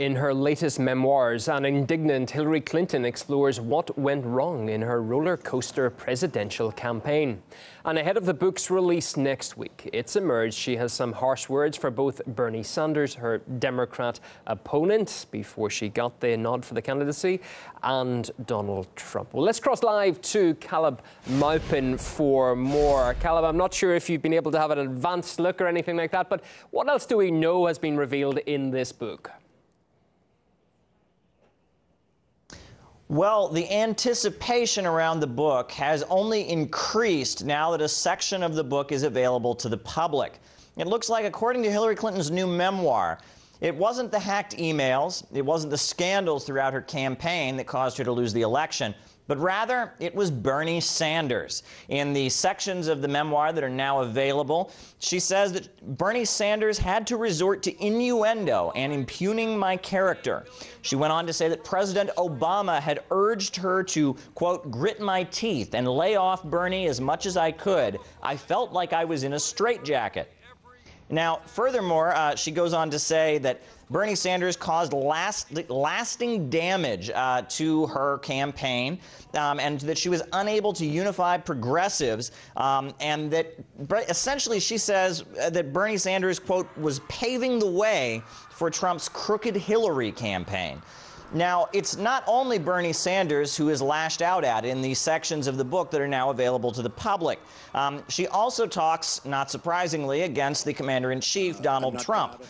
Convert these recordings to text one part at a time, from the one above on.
In her latest memoirs, an indignant Hillary Clinton explores what went wrong in her roller coaster presidential campaign. And ahead of the book's release next week, it's emerged she has some harsh words for both Bernie Sanders, her Democrat opponent, before she got the nod for the candidacy, and Donald Trump. Well, let's cross live to Caleb Maupin for more. Caleb, I'm not sure if you've been able to have an advanced look or anything like that, but what else do we know has been revealed in this book? Well, the anticipation around the book has only increased now that a section of the book is available to the public. It looks like, according to Hillary Clinton's new memoir, it wasn't the hacked emails, it wasn't the scandals throughout her campaign that caused her to lose the election, but rather it was Bernie Sanders. In the sections of the memoir that are now available, she says that Bernie Sanders had to resort to innuendo and impugning my character. She went on to say that President Obama had urged her to, quote, grit my teeth and lay off Bernie as much as I could. I felt like I was in a straitjacket. Now, furthermore, she goes on to say that Bernie Sanders caused lasting damage to her campaign, and that she was unable to unify progressives, and that essentially she says that Bernie Sanders, quote, was paving the way for Trump's crooked Hillary campaign. Now, it's not only Bernie Sanders who is lashed out at in these sections of the book that are now available to the public. She also talks, not surprisingly, against the commander-in-chief, Donald Trump.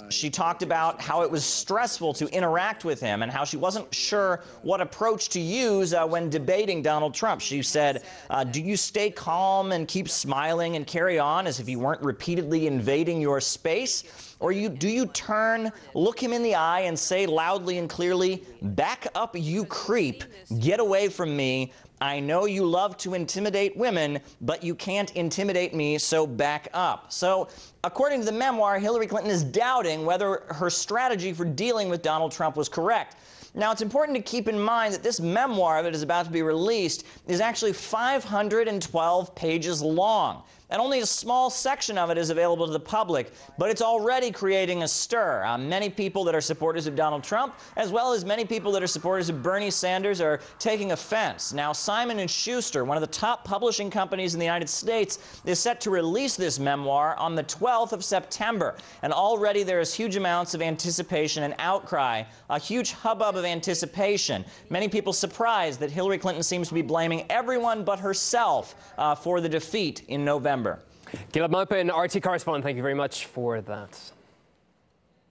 She talked about how it was stressful to interact with him and how she wasn't sure what approach to use when debating Donald Trump. She said, do you stay calm and keep smiling and carry on as if you weren't repeatedly invading your space? Or do you turn, look him in the eye, and say loudly and clearly, back up, you creep, get away from me. I know you love to intimidate women, but you can't intimidate me, so back up. So, according to the memoir, Hillary Clinton is doubting whether her strategy for dealing with Donald Trump was correct. Now, it's important to keep in mind that this memoir that is about to be released is actually 512 pages long. And only a small section of it is available to the public, but it's already creating a stir. Many people that are supporters of Donald Trump, as well as many people that are supporters of Bernie Sanders, are taking offense. Now, Simon & Schuster, one of the top publishing companies in the United States, is set to release this memoir on the 12th of September. And already there is huge amounts of anticipation and outcry, a huge hubbub of anticipation. Many people surprised that Hillary Clinton seems to be blaming everyone but herself for the defeat in November. Caleb Maupin, RT correspondent, thank you very much for that.